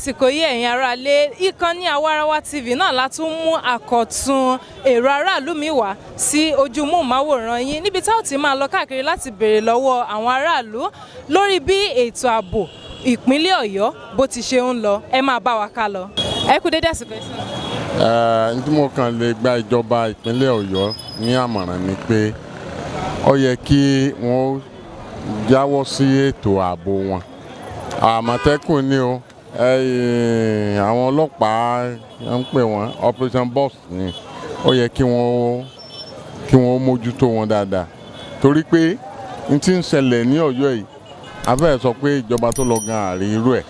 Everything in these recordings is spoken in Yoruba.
àsìkò yìí ẹ̀yin aráalé, ìkànnì Àwarawa TV náà la tún mú àkọ̀tun èrò aráàlú mi wá sí ojú móhùnmáwòrán yín níbi tá ó ti máa lọ káàkiri láti béèrè lọ́wọ́ àwọn aráàlú lórí bí ètò ààbò ìpínlẹ̀ Ọ̀yọ́ bó ti ṣe ń lọ. Ẹ máa bá wa ká lọ. Ẹ kú dédé àsìkò yìí. Ní tí mo kàn lè gba ìjọba ìpínlẹ̀ Ọ̀yọ́ ní àmọ̀ràn ni pé ó yẹ kí wọ́n jáwọ́ sí ètò ààbò wọn. Àmọ̀tẹ́kùn ni o, àwọn ọlọ́pàá ń pè wọ́n Operation Boss ni, ó yẹ kí wọ́n mójútó wọn dáadáa torí pé n tí ń ṣẹlẹ̀ ní Ọ̀yọ́ yìí a fẹ́ sọ pé ìjọba tó lọ gan àrí irú ẹ̀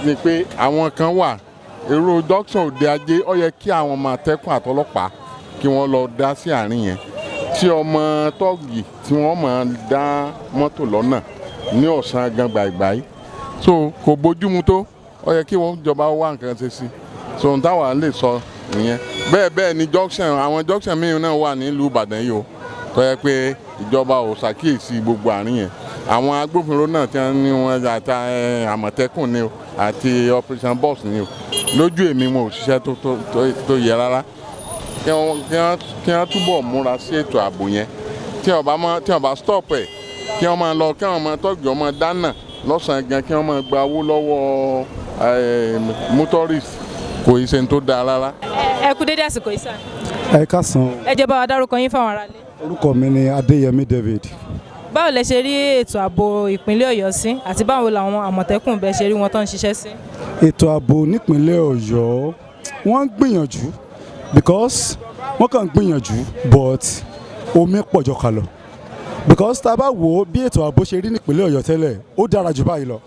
ní pé àwọn kan wà èrò junction Òde Ajé, ó yẹ kí àwọn Àmọ̀tẹ́kùn àtọlọ́pàá kí wọ́n lọ dá sí àárín yẹn tí ọmọ tọ́ọ̀gì tí wọ́n máa dá mọ́tò lọ́nà ní ọ̀sán gan gbàgbáyé so kò bójúmu tó, ó yẹ kí wọ́n jọba wá nǹkan ṣe sí so ohun táwa lè sọ nìyẹn. bẹ́ẹ̀ ni àwọn junction mìíràn náà wà nílùú Ìbàdàn yìí o tó yẹ pé ìjọba ò ṣàkíyèsí gbogbo àárín yẹn. Àwọn agbófinró náà tí wọ́n ní wọn àti Àmọ̀tẹ́kùn ni o àti Operation Boss ni o lójú èmi wọn ò ṣiṣẹ́ tó yẹ rárá. Kí wọ́n túbọ̀ múra sí ètò ààbò yẹn tí wọ́n bá stop ẹ̀ kí wọ́n máa lọ kí wọ́n máa tọ́jú ọmọ dáná lọ́sàn-án gan kí wọ́n máa gba owó lọ́wọ́ motorist kò í ṣe tó dáa rárá. Ẹ kú dédé àsìkò yìí sà. Ẹ káàsán. Ẹ jẹ́ bá wa dárúkọ yín fáwọn aráalé. Orúkọ mi ni Adéyẹmí David. Báwo lẹ ṣe rí ètò ààbò ìpínlẹ̀ Ọ̀yọ́ sí àti báwo làwọn Àmọ̀tẹ́kùn bẹ ṣe rí wọn tó ń ṣiṣẹ́ sí? Ètò ààbò nípínlẹ̀ Ọ̀yọ́ wọ́n ń gbìyànjú because wọ́n kàn ń gbìyànjú but omi pọ̀ jọ ká lọ because tá a bá wò ó bí ètò ààbò ṣe rí nípínlẹ̀ Ọ̀yọ́ tẹ́lẹ̀ ó dára jù báyìí lọ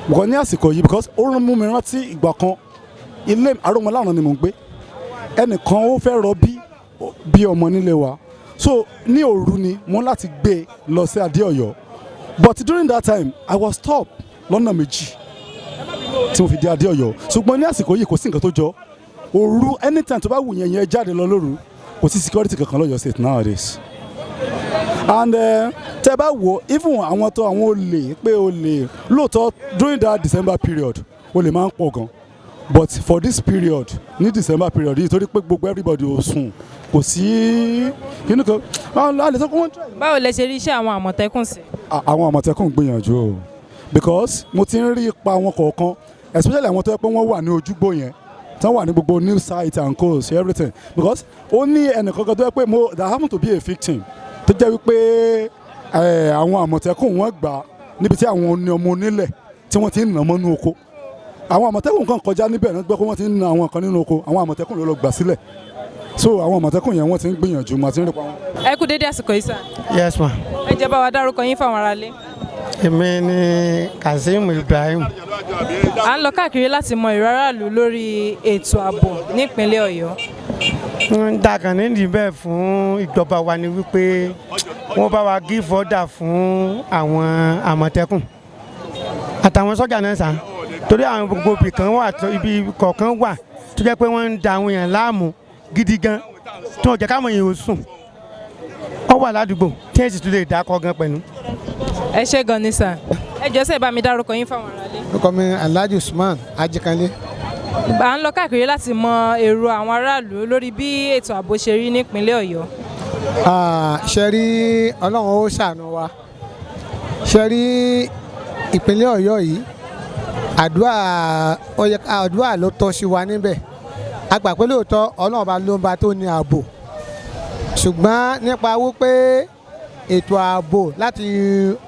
because ní àsìkò yìí because ó rán mú mi rántí ìgbà kan ilé Arúmọláràn ni mò ń gbé ẹnìkan ó fẹ́ rọbí bí ọmọ nílé wa so ní òru ni mo láti gbé lọ sí Adé-Ọ̀yọ́ but during that time I was stopped lọ́nà méjì tí mo fi dé Adé-Ọ̀yọ́ ṣùgbọ́n ní àsìkò yìí kò sí nǹkan tó jọ òru anytime tó bá wù yẹn jáde lọ lóru kò sí security kankan lọ́yọ́ state nowadays and tẹ́ bá wò even àwọn olè pé olè lóòótọ́ during that December period olè máa ń pọ̀ gan but for this period ní December period yìí torí pé gbogbo everybody ò sùn kò sí kíní kan a lè sọ pé wọ́n try. Báwo lẹ ṣe rí iṣẹ́ àwọn Àmọ̀tẹ́kùn sí? Àwọn Àmọ̀tẹ́kùn gbìyànjú o because mo ti ń rí ipa wọn kọ̀ọ̀kan especially àwọn tó yẹ pé wọ́n wà ní ojúgbò yẹn tí wọ́n wà ní gbogbo news site and coast everything because ó ní ẹnìkankan tó yẹ pé that happen to be a victim tó jẹ́ wípé àwọn Àmọ̀tẹ́kùn wọ́n gbà níbi tí àwọn ọmọ onílẹ̀ tí wọ́n ti ń nà mọ́nú oko àwọn Àmọ̀tẹ́kùn kan kọjá níbẹ̀ náà gbọ́ pé wọ́n ti ń na àwọn kan nínú oko àwọn Àmọ̀tẹ́kùn ló lọ gbà sílẹ̀ so àwọn Àmọ̀tẹ́kùn yẹn wọ́n ti ń gbìyànjú mà ti ń rí pa wọn. Ẹ kú dédé àsìkò yìí sà. Yes ma. Ẹ jẹ́ bá wa dárúkọ yín fáwọn aráalé. Èmi ni Kazeem Ibrahim. À ń lọ káàkiri láti mọ èrò aráàlú lórí ètò ààbò nípínlẹ̀ Ọ̀yọ́. ń dàgàn nídìí bẹ́ẹ̀ fún ìjọba wa ni wípé wọ́n bá wa give order fún àwọn Àmọ̀tẹ́kùn àtàwọn sọ́jà náà sá torí àwọn gbogbo ibì kan wà ibi kọ̀ọ̀kan wà tó jẹ́ pé wọ́n ń da àwọn èèyàn láàmú gidi gan tí wọ́n jẹ́ káwọn èèyàn ò sùn ó wà ládùúgbò tí èsì tún lè dákọ̀ gan pẹ̀lú. Ẹ ṣé gan ni sà. Ẹ jọ̀ọ́ sẹ́ bá mi dárúkọ yín fáwọn aráalé. Orúkọ mi Alhaji Usman Ajikanle. À ń lọ káàkiri láti mọ èrò àwọn aráàlú lórí bí ètò ààbò ṣe rí nípínlẹ̀ Ọ̀yọ́. Ṣe rí Ọlọ́run ó ṣàánú wa ṣe rí ìpínlẹ̀ Ọ̀yọ́ yìí àdúrà ló tọ́ sí wa níbẹ̀ a gbà pé lóòótọ́ Ọlọ́run bá ló ń bá tó ní ààbò ṣùgbọ́n nípa wípé ètò ààbò láti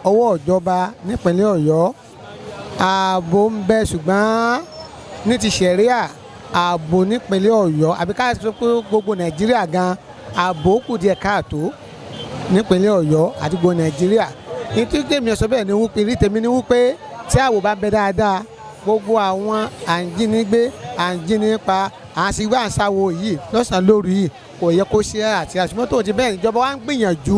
ọwọ́ ìjọba nípínlẹ̀ Ọ̀yọ́ ààbò ń bẹ ṣùgbọ́n ní ti ṣẹ̀ríà ààbò nípínlẹ̀ Ọ̀yọ́ àbí ká sọ pé gbogbo Nàìjíríà gan ààbò kù díẹ̀ káàtó nípínlẹ̀ Ọ̀yọ́ àti gbogbo Nàìjíríà nítorí tèmi sọ bẹ́ẹ̀ ni wípé rí tèmi ni wípé tí ààbò bá ń bẹ dáadáa gbogbo àwọn àǹjínigbé àǹjínipa àṣìwé àṣàwò yìí lọ́sàn-án lóru yìí kò yẹ kó ṣe àti àṣùmọ́ tó ti bẹ́ẹ̀ ìjọba wa ń gbìyànjú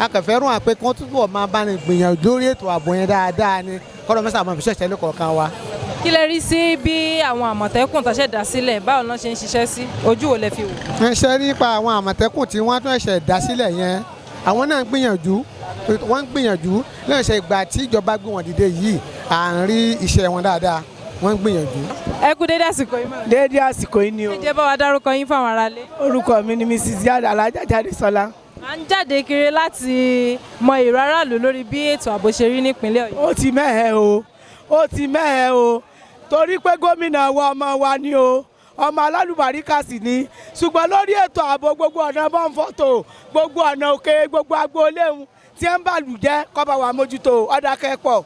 akẹ́fẹ́rún àpé kí wọ́n túbọ̀ máa bá ní gbìyànjú lórí ètò ààbò yẹn dáadáa ni kọ́dọ̀ mẹ́sàn-án máa fi ṣẹ̀ṣẹ̀ lẹ́kọ̀ọ̀kan wa. Kí lẹ rí sí bí àwọn Àmọ̀tẹ́kùn tó ṣẹ̀ dá sílẹ̀ báwo ló ṣe ń ṣiṣẹ́ sí ojú wo lẹ fi wò? ẹ ṣe rí pa àwọn Àmọ̀tẹ́kùn tí wọ́n tún ẹ̀ṣẹ̀ dá sílẹ̀ yẹn àwọn náà wọ́n ń gbìyànjú lẹ́yìn ìgbà tí ìjọba gbé wọn dìde yìí à ń rí iṣẹ́ wọn dáadáa wọ́n ń gbìyànjú. ẹ kú dédé àsìkò yìí mọ̀. déédéé àsìkò yìí ni o. ẹ jẹ́ bá wa dárúkọ yín fáwọn aráalé. orúkọ mi ni Mrs. Yada Alájà Sọlá. à ń jáde kiri láti mọ èrò aráàlú lórí bí ètò ààbò ṣe rí nípínlẹ̀ Ọ̀yọ́. ó ti mẹ́hẹ̀ o torí pé gómìnà wa ọmọ wa ni o ọmọ alálùbáríkà sì ni ṣùgbọ́n lórí ètò ààbò gbogbo ọ̀nà bọ́ǹfọ̀tò gbogbo ọ̀nà òkè gbogbo agboolé tí ń bàlù jẹ́ kọ́ba wa mójútó ọ̀dà kẹ́pọ̀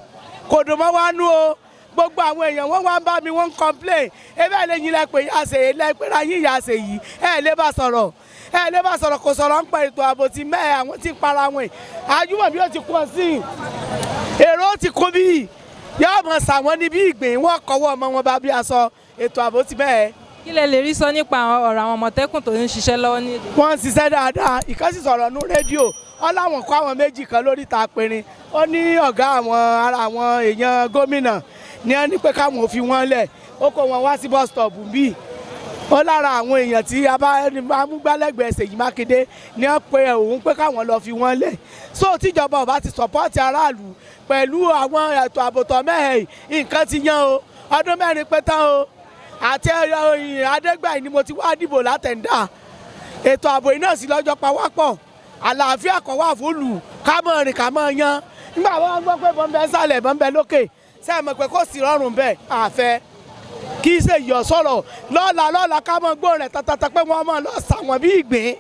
kò dùn mọ́ wá nú o gbogbo àwọn èèyàn wọ́n wá ń bá mi wọ́n ń complain ebe ẹ̀ lẹ́yìn lẹ́pẹ́ yà ṣe lẹ́pẹ́ ra yín yà ṣe yìí ẹ̀ lè bá sọ̀rọ̀ kò sọ̀rọ̀ ń pa ètò ààbò ti mẹ́ẹ̀ àwọn tí ń para wọn àjùmọ̀ bí ó ti kún sí èrò ti kún bí yóò mọ̀ sàwọn níbi ìgbìn wọn kọ́wọ́ ọmọ wọn bá bí aṣọ ètò ààbò ti mẹ́ẹ̀. kí lẹ lè rí sọ nípa ọ̀rọ̀ àwọn Àmọ̀tẹ́kùn tó ń ṣiṣẹ́ lọ́wọ́ ní èdè. wọ́n ń ṣiṣẹ́ dáadáa ìkànsì sọ̀rọ̀ nú rédíò ó láwọn kó àwọn méjì kan lórí ta pinrin ó ní ọ̀gá ara àwọn èèyàn gómìnà ní wọ́n ní pé káwọn ò fi wọ́n lẹ̀ ó kó wọn wá sí bus stop bíi ó lára àwọn èèyàn tí amúgbálẹ́gbẹ̀ẹ́ Ṣèyí Mákindé ní wọ́n pe òun pé káwọn lọ fi wọ́n lẹ̀ so tíjọba ò bá ti sọ̀pọ́ọ̀tì aráàlú pẹ̀lú àwọn ètò ààbò tó mẹ́hẹ̀ nǹkan ti yan o ọdún 4 pé tán o àti Adégbàyí ni mo ti wá dìbò látẹ̀ǹdà ètò ààbò iná sí lọ́jọ́ pawápọ̀ àlàáfíà kọ̀ wà fún lù ká mọ̀ rìn ká mọ̀ yan nígbà wọn gbọ́ pé bọ́ńbẹ́ sálẹ̀ bọ́ńbẹ́ lókè sẹ́ẹ̀ mọ̀ pé kò sí rọrùn bẹ́ẹ̀ àfẹ́ kì í ṣe yọ̀ sọ̀rọ̀ lọ́la ká mọ̀ gbóhùn rẹ̀ tàtàtà pé wọ́n mọ̀ lọ sàwọn bí ìgbín.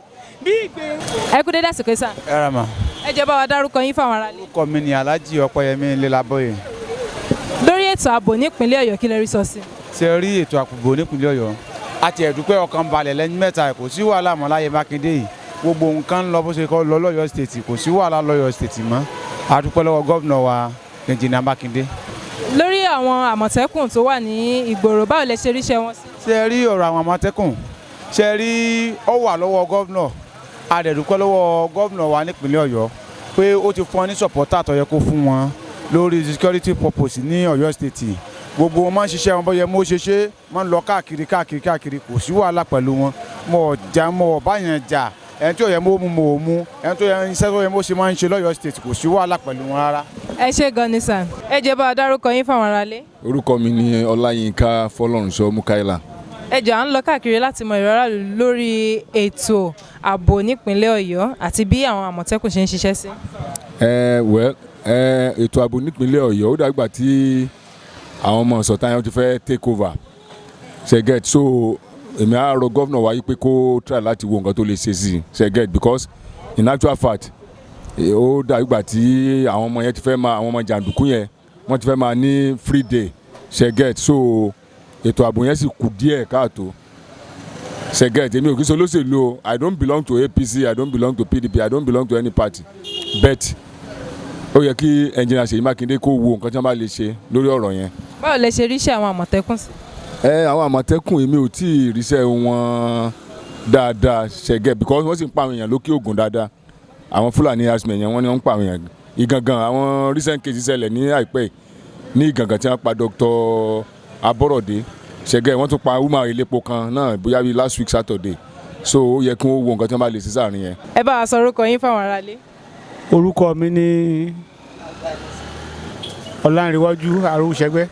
ẹ kú dédé àsìkò sà. ẹ rà mà. ẹ jẹ́ bá wa dárúkọ yín fáwọn aráalé. orúkọ mi ni Alhaji Ọpẹ́yẹmí Lélabóyè. lórí ètò ààbò nípínlẹ̀ Ọ̀yọ́ kí lẹ rí sọ sí. ṣe rí ètò ààbò nípínlẹ̀ Ọ̀yọ́ àti ẹ̀dúpẹ́ ọkàn balẹ̀ lẹ́yìn mẹ́ta kò sí wàhálà mọ́ láyé Mákindé yìí gbogbo nǹkan ń lọ bó ṣe kọ́ lọ lọ́yọ́ stéètì kò sí wàhálà lọ́yọ́ stéètì mọ́ a dúpẹ́ lọ́wọ́ gómìnà wa Ẹnjìnìà Mákindé. lórí àwọn Àmọ̀tẹ́kùn tó wà ní ìgboro báwo lẹ ṣe ríṣẹ́ wọn sí. ṣe rí ọ̀rọ̀ àwọn Àmọ̀tẹ́kùn ṣe rí ó wà lọ́wọ́ gómìnà a dẹ̀ dúpẹ́ lọ́wọ́ gómìnà wa nípínlẹ̀ Ọ̀yọ́ pé ó ti fún wọn ní sọ̀pọ́tà tó yẹ kó fún wọn lórí security purpose ní Ọ̀yọ́ stéètì gbogbo wọn máa ń ṣiṣẹ́ wọn bọ́yẹ mo ṣe máa ń lọ káàkiri kò sí wàhálà pẹ̀lú wọn mo báyẹn jà ẹni tí ó yẹ mo mú ẹni tó yẹ iṣẹ́ tó yẹ mo ṣe máa ń ṣe lọ́yọ́ state kò sí wàhálà pẹ̀lú wọn rárá. ẹ ṣé gan ni sàn ẹ jẹ́ bá a dárúkọ yín fáwọn aráalé. orúkọ mi ni Ọláyínká Fọlọ́runṣọ́ Mukaila. ẹ jẹ́ à ń lọ káàkiri láti mọ èrò aráàlú lórí ètò ààbò nípínlẹ̀ Ọ̀yọ́ àti bí àwọn Àmọ̀tẹ́kùn ṣe ń ṣiṣẹ́ sí. ètò ààbò nípínlẹ̀ Ọ̀yọ́ ó dàgbà tí àwọn ọmọ Ọ̀ṣọ́tà yẹn ti fẹ́ take over ṣẹ́gẹ̀t so èmi á rọ gọ́vnà wáyé pé kó try láti wo nǹkan tó lè ṣe sí ṣẹ́gẹ̀t because in actual fact ó dàgbà tí àwọn ọmọ yẹn ti fẹ́ máa àwọn ọmọ jàǹdùkú yẹn wọ́n ti fẹ́ máa ní free day ṣẹ́gẹ̀t so ètò ààbò yẹn sì kù díẹ̀ káàtó ṣẹ́gẹ̀t èmi ò kí n ṣe olóṣèlú o I don't belong to APC I don't belong to PDP I don't belong to any party but ó yẹ kí ẹnjìnìà Ṣèyí Mákindé kó wo nǹkan tí wọ́n bá lè ṣe lórí ọ̀rọ̀ yẹn. báwo lẹ ṣe ríṣẹ́ àwọn Àmọ̀tẹ́kùn sí. àwọn Àmọ̀tẹ́kùn èmi ò tí ì ríṣẹ́ wọn dáadáa ṣẹ̀gẹ̀ because wọ́n sì ń pa àwọn èèyàn lókè ògùn dáadáa àwọn Fúlàní herdsmen yẹn wọ́n ní wọ́n ń pa àwọn èèyàn Ìgangan àwọn recent case ṣẹlẹ̀ ní àìpẹ́ ní Ìgangan tí wọ́n pa Dr. Aborode ṣẹ̀gẹ̀ wọ́n tún pa woman elépo kan náà bóyá bíi last week Saturday so ó yẹ kí wọ́n wo nǹkan tí wọ́n bá lè ṣe sáàrin yẹn. ẹ bá wa sọ orúkọ yín fáwọn aráalé. orúkọ mi ni Ọlánrewájú Arúṣẹgbẹ́.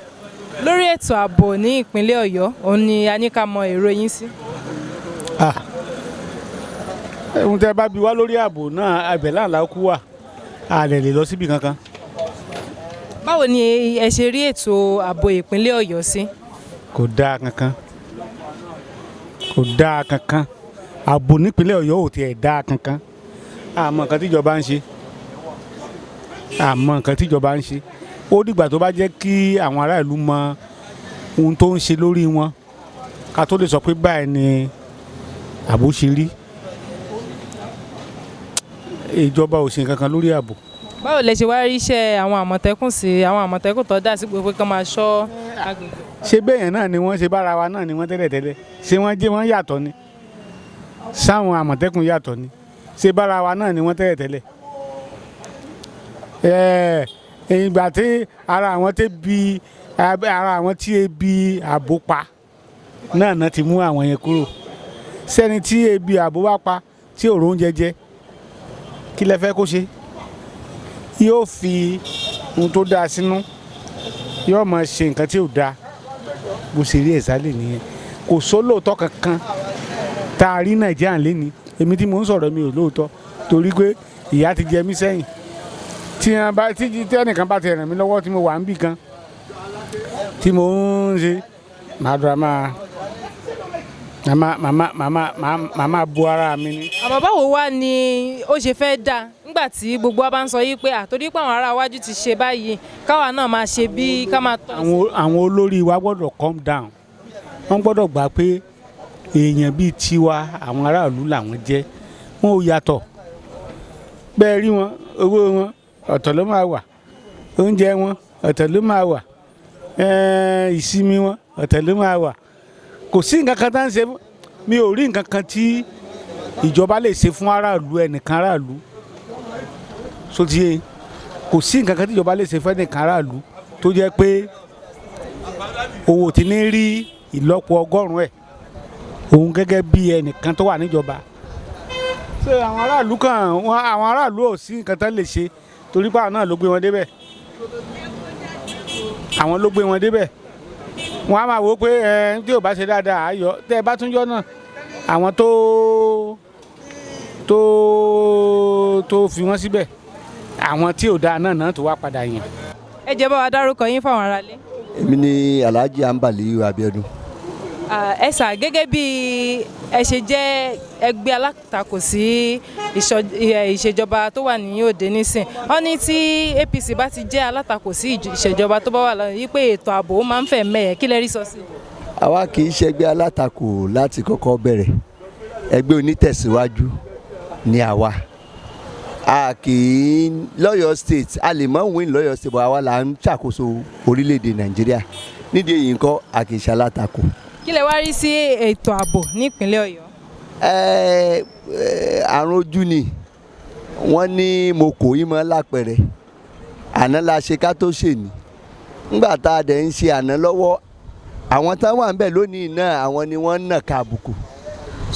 lórí ètò ààbò ní ìpínlẹ̀ Ọ̀yọ́ òun ni a ní ká mọ èrò yín sí. ohun tẹ́ bá bi wá lórí ààbò náà abẹ̀ láǹlà kú wà a lè lọ síbi kankan. báwo ni ẹ ṣe rí ètò ààbò ìpínlẹ̀ Ọ̀yọ́ sí. kò dáa kankan ààbò nípínlẹ̀ Ọ̀yọ́ ò tiẹ̀ dáa kankan àmọ́ nǹkan tíjọba ń ṣe ó dìgbà tó bá jẹ́ kí àwọn ará ìlú mọ ohun tó ń ṣe lórí wọn ká tó lè sọ pé báyìí ni ààbò ṣe rí ìjọba ò ṣe nǹkan kan lórí ààbò. báwo lẹ ṣe wá rí iṣẹ́ àwọn Àmọ̀tẹ́kùn sí àwọn Àmọ̀tẹ́kùn tó dá sí gbogbo kán máa ṣọ́ agbègbè. ṣé bẹ́ẹ̀ náà ni wọ́n ṣe bára wa náà ni wọ́n tẹ́lẹ̀ ṣé wọ́n yàtọ̀ ni sáwọn Àmọ̀tẹ́kùn yàtọ̀ ni ṣé bára wa náà ni wọ́n tẹ́lẹ̀ ìgbà tí ara àwọn tí ebi ààbò pa náà ti mú àwọn yẹn kúrò sẹ́ni tí ebi ààbò bá pa tí òrò oúnjẹ jẹ kí lẹ fẹ́ kó ṣe yóò fi ohun tó dáa sínú yóò máa ṣe nǹkan tí ò dáa bó ṣe rí ẹ̀sálẹ̀ nìyẹn kò sólóòótọ́ kankan tá a rí nàìjíríà lẹ́ni èmi tí mò ń sọ̀rọ̀ mi ò lóòótọ́ torí pé ìyà ti jẹ mí sẹ́yìn tí ẹnìkan bá ti ràn mí lọ́wọ́ tí mo wà ń bì kan tí mo ń ṣe màmá bu ara mi ni. àmọ́ báwo wá ni ó ṣe fẹ́ dà nígbà tí gbogbo wa bá ń sọ yìí pé àtòrí pé àwọn ará iwájú ti ṣe báyìí káwa náà máa ṣe bí ká máa tọ́. àwọn olórí wa gbọ́dọ̀ calm down wọ́n gbọ́dọ̀ gbà pé èèyàn bíi tiwa àwọn aráàlú làwọn jẹ́ wọn ò yàtọ̀ bẹ́ẹ̀ rí wọn owó wọn ọ̀tọ̀ ló máa wà oúnjẹ wọn ọ̀tọ̀ ló máa wà ìsinmi wọn ọ̀tọ̀ ló máa wà kò sí nǹkan kan tá ń ṣe mi ò rí nǹkan kan tí ìjọba lè ṣe fún aráàlú ẹnìkan aráàlú sotiye kò sí nǹkan kan tí ìjọba lè ṣe fún ẹnìkan aráàlú tó jẹ́ pé owó ti ní rí ìlọ́po ọgọ́rùn-ún ẹ̀ òun gẹ́gẹ́ bí ẹnìkan tó wà níjọba ṣé àwọn aráàlú ò sí nǹkan tán lè ṣe torí pé àwọn náà ló gbé wọn débẹ̀ àwọn ló gbé wọn débẹ̀ wọn á máa wò ó pé tí ò bá ṣe dáadáa àyọ tẹ́ ẹ bá tún yọ náà àwọn tó fi wọ́n síbẹ̀ àwọn tí ò dáa náà tó wá padà yàn. ẹ jẹ́ bá wa dárúkọ yín fáwọn aráalé. èmi ni Alhaji Ambali Abiodun. ẹ sà gẹ́gẹ́ bí ẹ ṣe jẹ́ ẹgbẹ́ alátakò sí ìṣèjọba tó wà ní òde nísìn wọ́n ní tí APC bá ti jẹ́ alátakò sí ìṣèjọba tó bá wà lọ́nà yìí pé ètò ààbò máa ń fẹ́ mẹ́ẹ̀ kí lẹ rí sọ sí. àwa kì í ṣẹgbẹ́ alátakò láti kọ́kọ́ bẹ̀rẹ̀ ẹgbẹ́ onítẹ̀síwájú ni àwa a kì í lọ́yọ̀ state a lè mọ̀ win lọ́yọ̀ state bọ̀ àwa là ń ṣàkóso orílẹ̀-èdè Nàìjíríà nídìí èyí ńkọ́ a kì í ṣe alátakò. kí lẹ wá rí sí ètò ààbò nípínlẹ̀ Ọ̀yọ́. àrùn ojú ni wọ́n ní mo kò í mọ́ lápẹ̀rẹ̀ àná la ṣe ká tó ṣe ni nígbà tá a dẹ̀ ń ṣe àná lọ́wọ́ àwọn táwọn wà ń bẹ̀ lónìí náà àwọn ni wọ́n ń nà ká àbùkù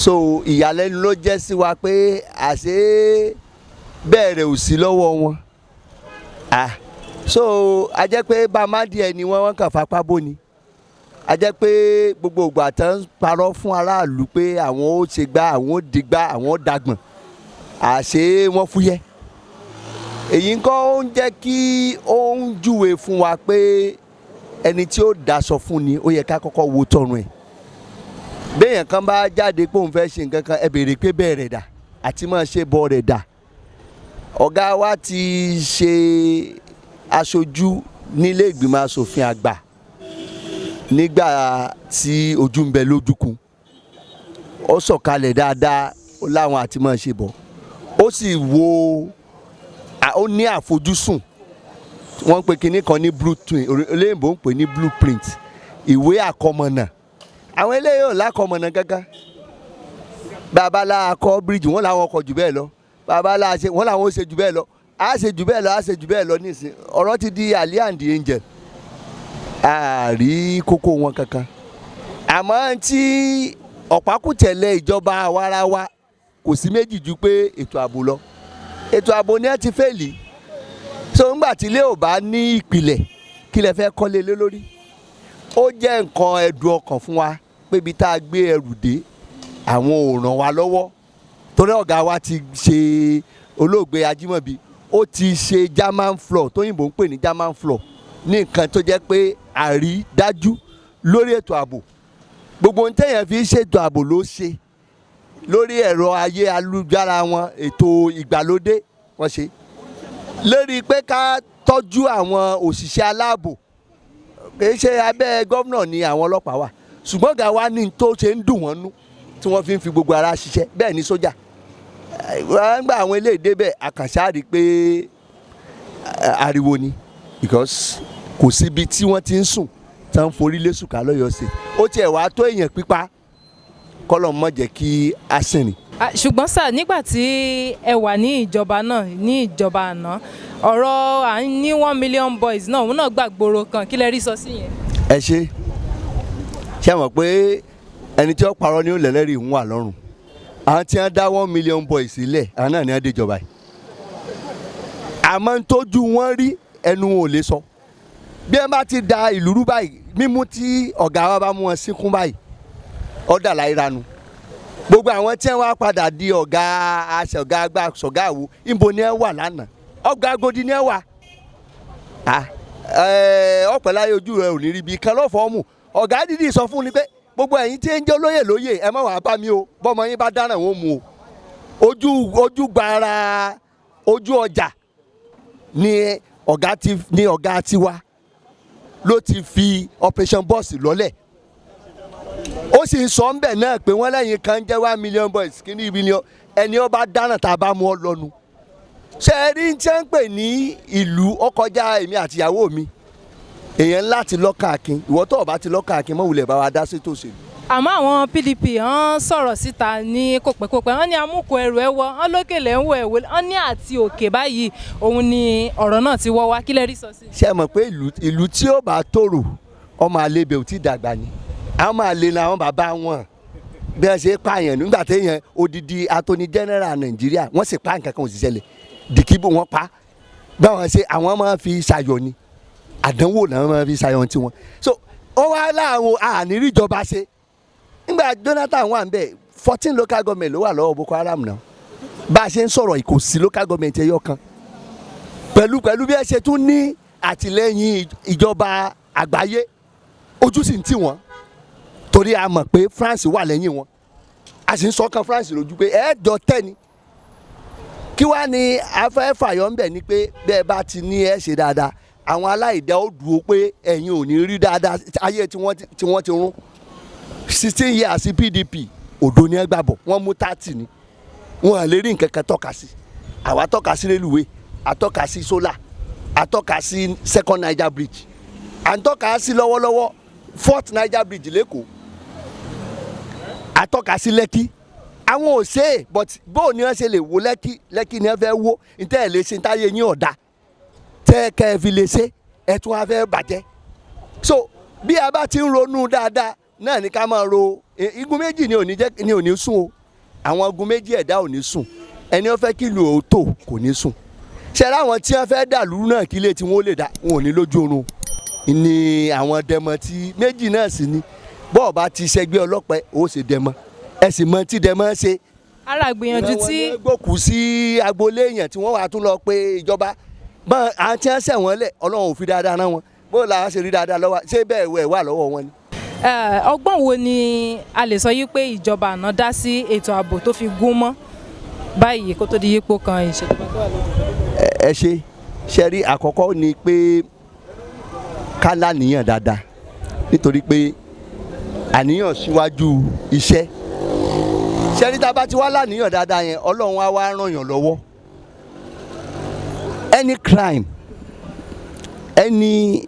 so ìyàlẹ́nu ló jẹ́ sí wa pé àṣé bẹ́ẹ̀rẹ̀ ò sí lọ́wọ́ wọn so a jẹ́ pé bá a má díẹ̀ ni wọ́n kàn fapá bó ni a jẹ́ pé gbogbo ìgbà tán parọ́ fún aráàlú pé àwọn ó ṣe gbá àwọn ó digbá àwọn ó dagbọ̀n àṣé wọ́n fúyẹ́ èyí ńkọ́ ó ń jẹ́ kí ó ń júwe fún wa pé ẹni tí ó daṣọ fún ni ó yẹ ká kọ́kọ́ wo tọrùn ẹ̀ béèyàn kan bá jáde pé òun fẹ́ ṣe nǹkan kan ẹ béèrè pé bẹ́ẹ̀ rẹ̀ dà àti máa ṣe bọ́ rẹ̀ dà ọ̀gá wa ti ṣe aṣojú nílé ìgbìmọ̀ asòfin àgbà nígbà tí ojú ń bẹ lójúkun ó sọ̀kalẹ̀ dáadáa ó láwọn àti máa ṣe bọ̀ ó sì wo ó ní àfojúsùn wọ́n ń pe kinní kan ní olóyìnbó ń pè ní blueprint ìwé àkọmọ̀nà àwọn eléyìí ò lákọmọ̀nà kankan babalá akọ bíríjì wọ́n làwọn ọkọ̀ jù bẹ́ẹ̀ lọ babalá ṣe wọ́n làwọn ó ṣe jù bẹ́ẹ̀ lọ á ṣe jù bẹ́ẹ̀ lọ á ṣe jù bẹ́ẹ̀ lọ nísìn ọ̀rọ̀ ti di Ali and the Angel àrí kókó wọn kankan àmọ́ tí ọ̀pákùtẹ̀lẹ̀ ìjọba àwarawa kò sí méjì ju pé ètò ààbò lọ ètò ààbò ni ẹ ti fẹ́ẹ̀lì so ńgbà tí ilé ò bá ní ìpìlẹ̀ kí lẹ fẹ́ kọ́lé lé lórí ó jẹ́ nǹkan ẹ̀dùn ọkàn fún wa pé ibi tá a gbé ẹrù dé àwọn ò ràn wá lọ́wọ́ torí ọ̀gá wa ti ṣe olóògbé Ajímọ̀bí ó ti ṣe German floor tóyìnbó ń pè ní German floor ní nǹkan tó jẹ́ pé àrídájú lórí ètò ààbò gbogbo ohun téèyàn fi ṣètò ààbò ló ṣe lórí ẹ̀rọ ayélujára wọn ètò ìgbàlódé wọ́n ṣe lórí pé ká tọ́jú àwọn òṣìṣẹ́ aláàbò kìí ṣe abẹ́ gómìnà ni àwọn ọlọ́pàá wà ṣùgbọ́n ọ̀gá wa ní tó ṣe ń dùn wọ́n nú tí wọ́n fi ń fi gbogbo ara ṣiṣẹ́ bẹ́ẹ̀ ni sójà nígbà àwọn eléyìí débẹ̀ àkànṣá rí pé ariwo ni because kò síbi tí wọ́n ti ń sùn tí wọ́n ń forí lẹ́sùká lọ́yọ̀ọ́ sí ó tiẹ̀ wá tó èèyàn pípa kọ́lọ̀ mọ̀ jẹ́ kí a sìnrìn. ṣùgbọ́n sà nígbà tí ẹ wà ní ìjọba náà ní ìjọba àná ọ̀rọ̀ à ń ní 1 million boys náà òun náà gbàgbóró kan kí lẹ rí sọ sí yẹn. ẹ ṣe mọ̀ pé ẹni tí ó parọ́ ní òlẹ́lẹ́rìí ń wà lọ́rùn àwọn tí wọ́n dá 1 million boys sílẹ̀ àwọn náà ní wọ́n dé ìjọba yìí àmọ́ ń tójú wọn rí ẹnu wọn ò lè sọ bí ẹ bá ti da ìlú rú báyìí mímú tí ọ̀gá wa bá mú wọn síkún báyìí ọ̀dà láìranu gbogbo àwọn tí wọ́n padà di ọ̀gá aṣọ̀gá àgbà ṣọ̀gá àwo ìbò ni ẹ wà lánàá ọgbà Agodi ni ẹ wà ọ̀pẹ̀láyé ojú rẹ̀ ò ní rí bí kan lọ́fọ̀ọ́ mù ọ̀gá dídì sọ fún ni pé gbogbo ẹ̀yin tí ń jẹ́ olóyè lóyè ẹ má wàá bá mi o bọ́mọ yín bá dáràn wọn mú o ojú gbàrà ojú ọjà ni ọ̀gá tiwa ló ti fi operation boss lọ́lẹ̀ ó sì ń sọ ńbẹ̀ náà pé wọ́n lẹ́yìn kan jẹ́ 1 million boys kí ní million ẹni ó bá dáràn tá a bá mú ọ lọ́nu ṣe é rí tí wọ́n ń pè ní ìlú ó kọjá èmi àtìyàwó mi èèyàn láti lọ́kàn akin ìwọ tó o bá ti lọ́kàn akin mọ́ wulẹ̀ bá wa dá sí tòṣèlú. àmọ́ àwọn PDP wọ́n sọ̀rọ̀ síta ní kòpẹ́kòpẹ́ wọ́n ní amúkò ẹrù ẹ wọ wọ́n lókèlè ń wọ ẹ̀wọ́ wọ́n ní àti òkè báyìí òun ni ọ̀rọ̀ náà ti wọ́ wá kí lẹ rí sọ sí. ṣé ẹ mọ̀ pé ìlú tí ó bá tòrò ọmọ àlebè ò tí ì dàgbà ni àwọn máa lè na àwọn bàbá wọn bí wọ́n ṣe pààyàn nígbà téèyàn odidi attorney general Nàìjíríà wọ́n sì pa nǹkan kan òṣìṣẹ́ lẹ̀ dìkìbò wọn pa báwọn ṣe àwọn máa fi ṣàyọ̀ ni àdánwò náà máa fi ṣàyọ̀ tiwọn so ó wá láwọn àníríjọba ṣe nígbà Jonathan wà ń bẹ̀ 14 local government ló wà lọ́wọ́ Boko Haram náà bá a ṣe ń sọ̀rọ̀ kò sí local government ẹyọ kan pẹ̀lú bí ẹ ṣe tún ní àtìlẹ́yìn ìjọba àgbáyé ojú sì ń tì wọ́n torí a mọ̀ pé France wà lẹ́yìn wọn a sì ń sọ́kàn France lójú pé ẹ̀ẹ́dọ̀ tẹ́ni kí wàá ní afẹ́ fàyọ̀ ń bẹ̀ ni pé bẹ́ẹ̀ bá ti ní ẹ̀ ṣe dáadáa àwọn aláìdá ó dúró pé ẹ̀yin ò ní rí dáadáa ayé tí wọ́n ti rún 16 years PDP òdo ni ẹ gbàbọ̀ wọ́n mú 30 ni wọ́n lè rí nǹkan kan tọ́ka sí àwa tọ́ka sí rélùwé àtọ́ka sí sólà àtọ́ka sí second Niger bridge àtọ́ka sí lọ́wọ́lọ́wọ́ 4th Niger bridge lẹ́kọ̀ọ́ àtọ́ka sí Lẹ́kì àwọn ò ṣe é but bóò ni wọ́n ṣe lè wo Lẹ́kì ni wọ́n fẹ́ wó níta ẹ̀ lè ṣe níta yé yín ọ̀dà tẹ́ kẹ́ ẹ fi lè ṣe ẹ̀ tún wá fẹ́ bàjẹ́ so bí a bá ti ń ronú dáadáa náà ní ká máa ro igun méjì ni ò ní sùn o àwọn igun méjì ẹ̀dá ò ní sùn ẹni ó fẹ́ kí ìlú ò tò kò ní sùn ṣe láwọn tí wọ́n fẹ́ dàlú náà kí ilé tí wọ́n lè dá wọn ò ní lójú oorun ni àwọn dẹmọ tí méjì náà sì ni bọ́ọ̀ bá ti ṣẹgbẹ́ ọlọ́pẹ́ ó ṣe dẹmọ ẹ sì mọ tí dẹmọ ṣe. ara gbìyànjú tí. wọ́n gbòkú sí agboolé èèyàn tí wọ́n wà tún lọ pé ìjọba bọ́n àwọn tí wọ́n ṣẹ̀wọ̀n lẹ̀ Ọlọ́run ò fi dáadáa rán wọn bó làwọn ṣe rí dáadáa lọ́wọ́ ṣé bẹ́ẹ̀ wẹ̀ wà lọ́wọ́ wọn ni. ọgbọ́n wo ni a lè sọ yí pé ìjọba àná dá sí ètò ààbò tó fi gún mọ́ báyìí kó tó di yípo kan ìṣèjọba tó wà lóde. ẹ ṣe rí àkọ́kọ́ ni pé ká láníyàn dáadáa nítorí pé àníyàn síwájú iṣẹ́ ṣe rí tá a bá ti wá láníyàn dáadáa yẹn Ọlọ́run á wá ràn yàn lọ́wọ́ any crime any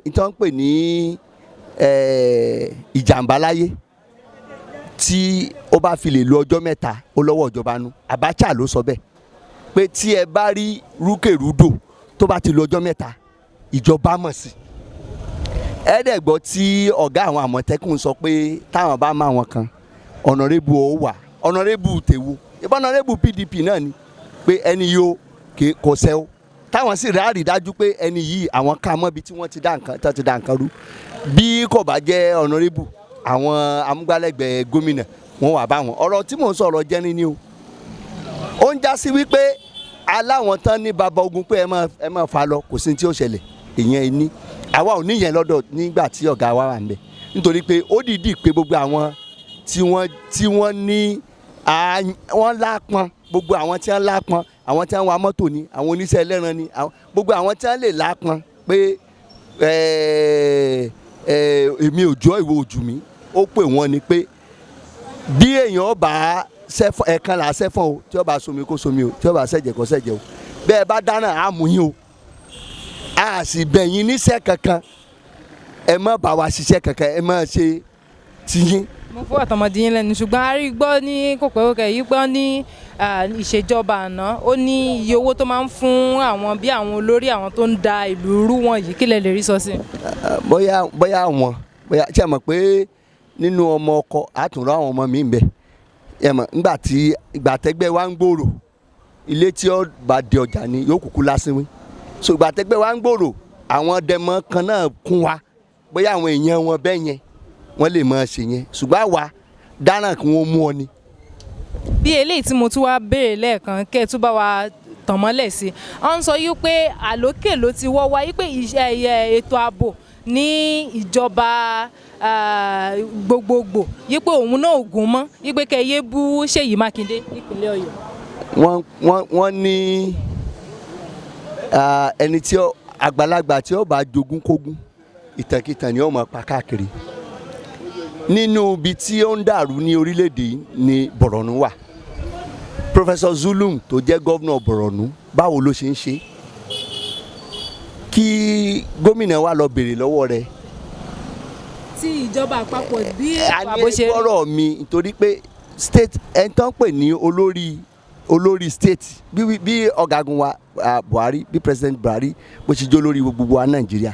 ìtàn pè ní ìjàmbá láyé tí ó bá fi lè lo ọjọ́ mẹ́ta ó lọ́wọ́ ìjọba nú Abacha ló sọ bẹ́ẹ̀ pé tí ẹ bá rí rúkèrúdò tó bá ti lo ọjọ́ mẹ́ta ìjọba mọ̀ sí ẹ̀ẹ́dẹ̀gbọ́ tí ọ̀gá àwọn Àmọ̀tẹ́kùn sọ pé táwọn bá máa wọn kan ọ̀nàrẹ́bù ó wà ọ̀nàrẹ́bù tèwo ìbọn ọ̀nàrẹ́bù PDP náà ni pé ẹni yóò kò sẹ́ o táwọn sì ráàrí dájú pé ẹni yìí àwọn ká mọ́ ibi tí wọ́n ti dá nǹkan rú bí kò bá jẹ́ ọ̀nàrẹ́bù àwọn amúgbálẹ́gbẹ̀ẹ́ gómìnà wọn wà bá wọn ọ̀rọ̀ tí mò ń sọ̀rọ̀ jẹ́rin ni o ó ń já sí wípé aláwọn tán ní bàbá ogun pé ẹ máa fa lọ kò sí tí ó ṣẹlẹ̀ èèyàn ẹni àwa ò níyẹn lọ́dọ̀ nígbà tí ọ̀gá wa wà ń bẹ̀ nítorí pé ó dìídì pé gbogbo àwọn tí wọ́n ní wọ́n lápọn gbogbo àwọn tí wọ́n lápọn àwọn tí wọ́n wa mọ́tò ni àwọn oníṣẹ́ ẹlẹ́ran ni gbogbo àwọn tí wọ́n lè lápọn pé èmi ò jọ ìwọ ojú mi ó pè wọ́n ni pé bí èèyàn bá ẹ̀kan là á sẹ́fọ̀n o tí ó bá somi kó somi o tí ó bá ṣẹ̀jẹ̀ kó ṣẹ̀jẹ̀ o bẹ́ẹ̀ bá dáná á mú yín o a sì bẹ̀yìn níṣẹ́ kankan ẹ má bá wa ṣiṣẹ́ kankan ẹ má ṣe tiyín. mo fún àtọmọdé yín lẹ́nu ṣùgbọ́n a rí gbọ́ ní kòpẹ́kòpẹ́ yìí gbọ́ ní ìṣèjọba àná ó ní iye owó tó máa ń fún àwọn bí àwọn olórí àwọn tó ń da ìlú rú wọn yìí kí lẹ lè rí sọ sí. bóyá ṣé ẹ mọ̀ pé nínú ọmọ ọkọ àtúnrọ̀ àwọn ọmọ mi ń bẹ ẹ mọ̀ ìgbà tẹ́gbẹ́ wa ń gbòòrò ilé tí ó bá di ọjà ni yóò kúkú lásìwín so ìgbà tẹ́gbẹ́ wa ń gbòòrò àwọn dẹmọ kan náà kún wa bóyá àwọn èèyàn wọn bẹ́ẹ̀ yẹn wọ́n lè máa ṣe yẹn ṣùgbọ́n àwa dáràn kí wọ́n mú ọ ni. bí eléyìí tí mo tún wá béèrè lẹ́ẹ̀kan kẹ́ ẹ tún bá wa tàn mọ́lẹ̀ sí ọ ń sọ yí pé àlókè ló ti wọ́ wá yí pé ètò ààbò ní ìjọba gbogbogbò yí pé òun náà gùn mọ́ yí pé kẹ́ yé bú Ṣèyí Mákindé nípínlẹ̀ Ọ̀yọ́. wọ́n ní ẹni tí àgbàlagbà tí ó bá jogún kógún ìtànkìtàn ni ó máa pa káàkiri nínú ibi tí ó ń dàrú ní orílẹ̀-èdè ní Borno wà. Professor Zulum tó jẹ́ gómìnà Borno báwo ló ṣe ń ṣe kí gómìnà wa lọ béèrè lọ́wọ́ rẹ̀. tí ìjọba àpapọ̀ bí àbò ṣe. àní ọ̀rọ̀ mi nítorí pé state ẹni tó ń pè ní olórí state bí ọ̀gágun wa Buhari bí president Buhari bó ṣe jẹ́ olórí gbogbo wa Nàìjíríà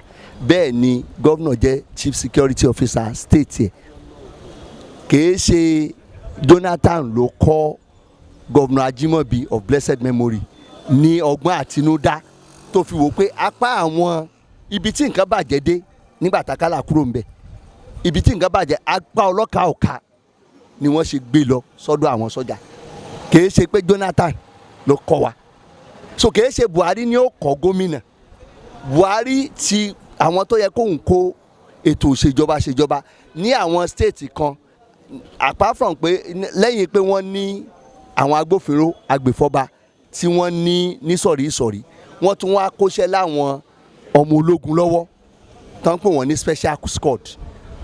bẹ́ẹ̀ ni gómìnà jẹ́ chief security officer state yẹ kìí ṣe Jonathan ló kọ́ gómìnà Ajimobi of blessed memory ní ọgbọ́n àtinúdá tó fi wò pé apá àwọn ibi tí nǹkan bàjẹ́ dé nígbà takala kúrò ń bẹ̀ ibi tí nǹkan bàjẹ́ apá ọlọ́ka ọ̀ka ni wọ́n ṣe gbé lọ sọ́dọ̀ àwọn sọ́jà kìí ṣe pé Jonathan ló kọ́ wa so kìí ṣe Buhari ni ó kọ́ gómìnà Buhari ti àwọn tó yẹ kóun kó ètò ìṣèjọba ní àwọn state kan apart from pé lẹ́yìn pé wọ́n ní àwọn agbófinró agbèfọ́ba tí wọ́n ní sọ̀rí wọ́n tún wá kóṣẹ́ láwọn ọmọ ológun lọ́wọ́ tán pé wọ́n ní special squad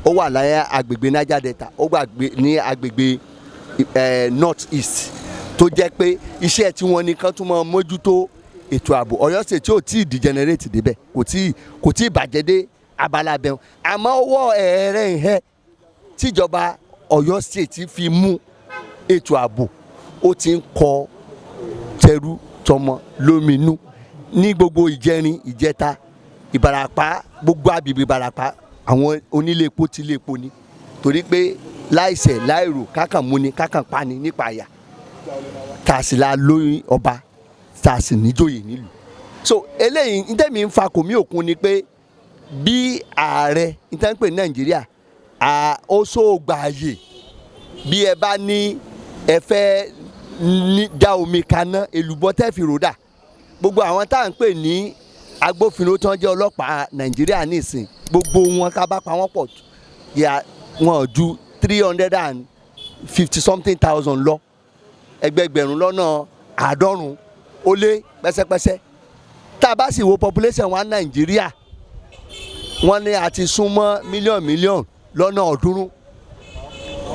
ó wà láyé agbègbè Niger Delta ó wà ní agbègbè north east tó jẹ́ pé iṣẹ́ tí wọ́n ní kán tún máa mójútó ètò ààbò Ọ̀yọ́ state tí ò tí ì degenerate débẹ̀ kò tí ì bàjẹ́ dé abala abẹ́hùn àmọ́ ọwọ́ ẹ̀ẹ́rẹ́ ìhẹ́ tíjọba Ọ̀yọ́ state fi mú ètò ààbò ó ti ń kọ tẹrú tọmọ lóminú ní gbogbo ìjẹrin ìjẹta Ìbàràpá gbogbo àbíbí Ìbàràpá àwọn onílé epo tí ilé epo ni torí pé láìṣẹ̀ láìrò kákàn múni kákàn pani nípa àyà tàṣìlá lórí ọba tàṣì níjòyè nílùú so eléyìí ntẹ́mi ń fa kòmí òkun ni pé bí ààrẹ ntẹ́npẹ̀ Nàìjíríà ó sóògbààyè bí ẹ bá ní ẹ fẹ́ dá omi kaná èlùbọ́ tẹ́ fi ròdà gbogbo àwọn tá à ń pè ní agbófinró tó ń jẹ́ ọlọ́pàá Nàìjíríà nísìn gbogbo wọn ká bá pa wọ́n pọ̀ yà wọn ju 350 something thousand lọ ẹgbẹgbẹ̀rún lọ́nà 90 ó lé pẹ́sẹ́pẹ́sẹ́ tá a bá sì wo population wa Nàìjíríà wọ́n ní àti súnmọ́ mílíọ̀nù lọ́nà 300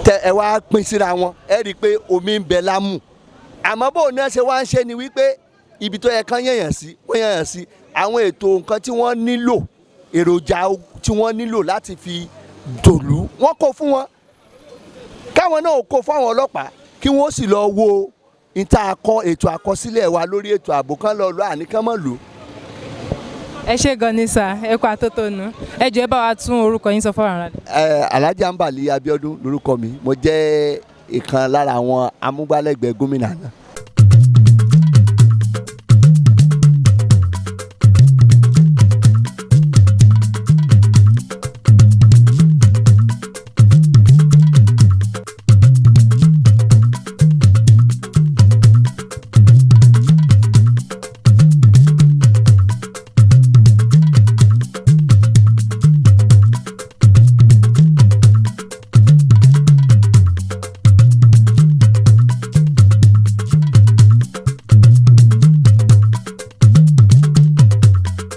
tẹ ẹ wá pín síra wọn ẹ rí i pé omi ń bẹ lámù àmọ́ bó ní ẹ ṣe wá ń ṣe ni wípé ibi tó yẹ kán yẹ̀yàn sí wọ́n yẹ̀yàn sí àwọn ètò nǹkan tí wọ́n nílò èròjà tí wọ́n nílò láti fi dòlú wọ́n kó fún wọn káwọn náà kó fún àwọn ọlọ́pàá kí wọ́n sì lọ wo ètò àkọsílẹ̀ wa lórí ètò ààbò kan lọ lọ àníkàn mọ́ lò. ẹ ṣé gan ni sà ẹ kó àtótónu ẹ jọ̀ọ́ ẹ bá wa tún orúkọ yín sọ fọ́nrán rẹ. Alhaji Ambali Abiodun lórúkọ mi mo jẹ́ ìkan lára àwọn amúgbálẹ́gbẹ̀ẹ́ gómìnà náà.